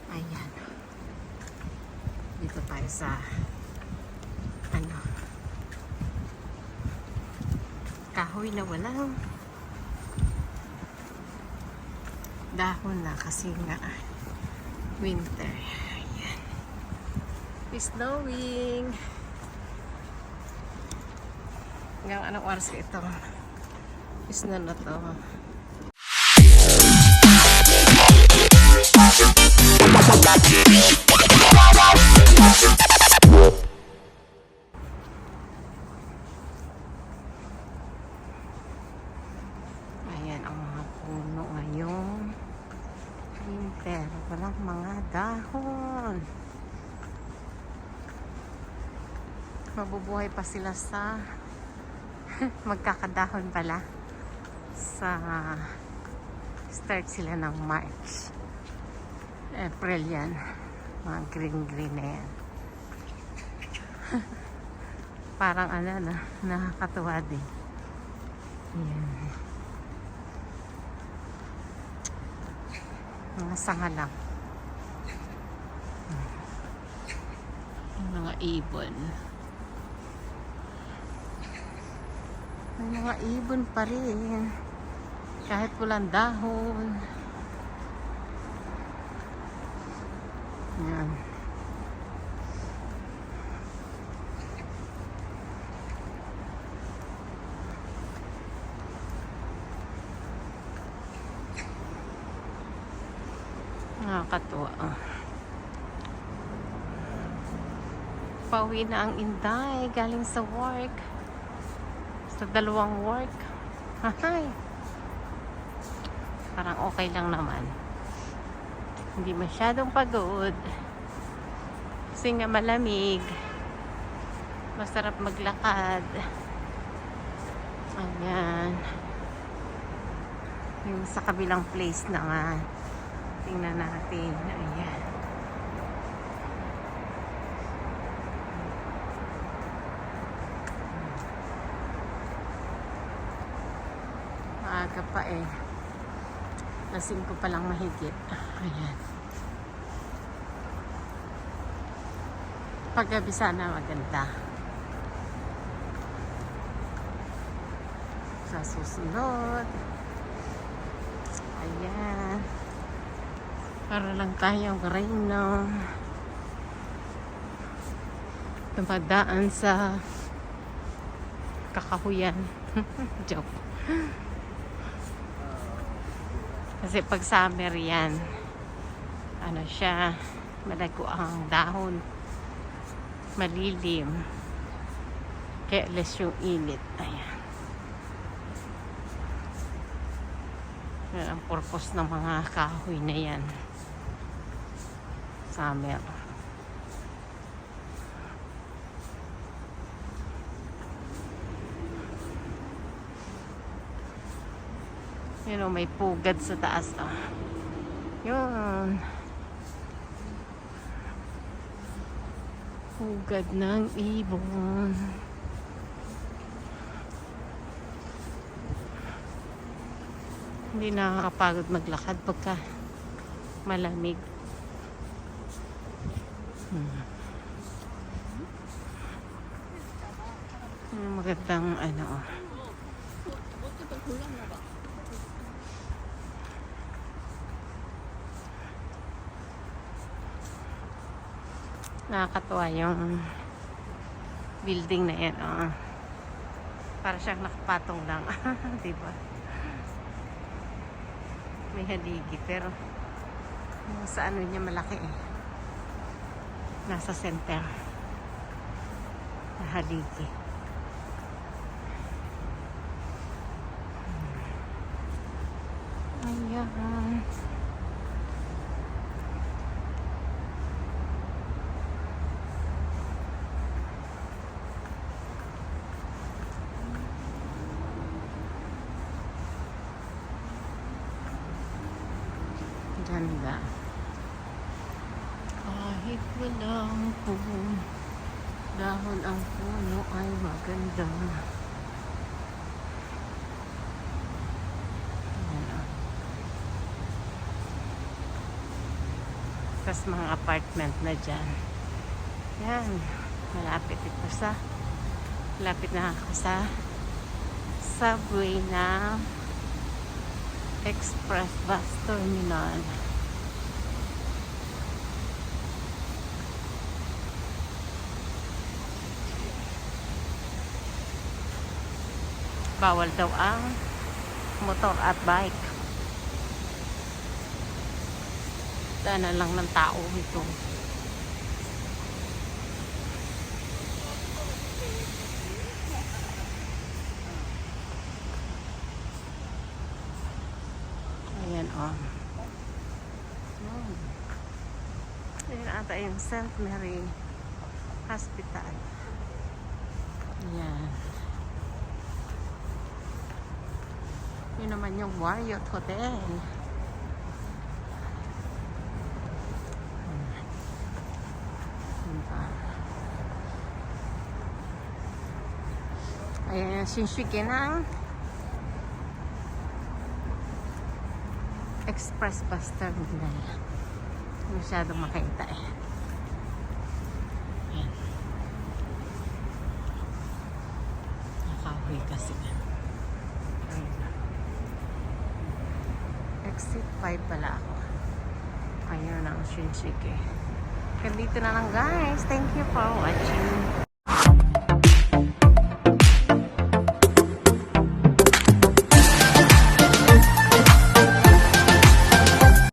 Ayan. Dito tayo sa ano, kahoy na walang dahon na kasi nga winter. Ayan. It's snowing. Hanggang anong oras ka ito? Snow na to. Ayan ang mga puno ngayong winter. Walang mga dahon. Mabubuhay pa sila sa magkakadahon pala sa start sila ng March. April yan. Mga green na yan. Parang ano na, nakakatuwa din. Ayan. Mga sanga lang. Mga ibon. May mga ibon pa rin. Kahit walang dahon. Ayan. Nakakatuwa. Pauwi na ang Inday galing sa work. Sa dalawang work. Hay. Parang okay lang naman. Hindi masyadong pagod. Kasi nga malamig. Masarap maglakad. Ayan. Yung sa kabilang place na nga. Tingnan natin. Ayan. Maaga pa eh. Lasing ko palang mahigit. Ayan. Paggabi sana maganda. Sa susunod. Ayan. Para lang tayong reyno. Tumadaan sa kakahuyan. Joke. Kasi pag summer yan, ano siya, malago ang dahon, malilim, kaya less yung init. Ayan. Yan ang purpose ng mga kahoy na yan. Summer. Yun o, may pugad sa taas. Oh. Yun. Pugad ng ibon. Hindi nakakapagod maglakad pagka malamig. Magandang ano oh. Nakakatuwa yung building na yan oh. Para siyang nakapatong lang. Diba? May haligi pero sa ano niya malaki eh. Nasa center na haligi. Ayan. Ganda. Kahit walang dahon ang puno ay maganda. tas mga apartment na dyan. Yan. Malapit na ako sa subway na Express Bus Terminal. Bawal daw ang motor at bike. Daanan lang ng tao ito. Ayan o. Ayan ata yung St. Mary Hospital. Ayan. Yun naman yung Marriott Hotel. Ayan yung Shinjuku ng Express Bus Terminal. Masyadong makita eh. Ayan. Nakahoy kasi. Ayan. Exit 5 pala ako. Ayun ang Shinjuku. Dito na lang guys. Thank you for watching.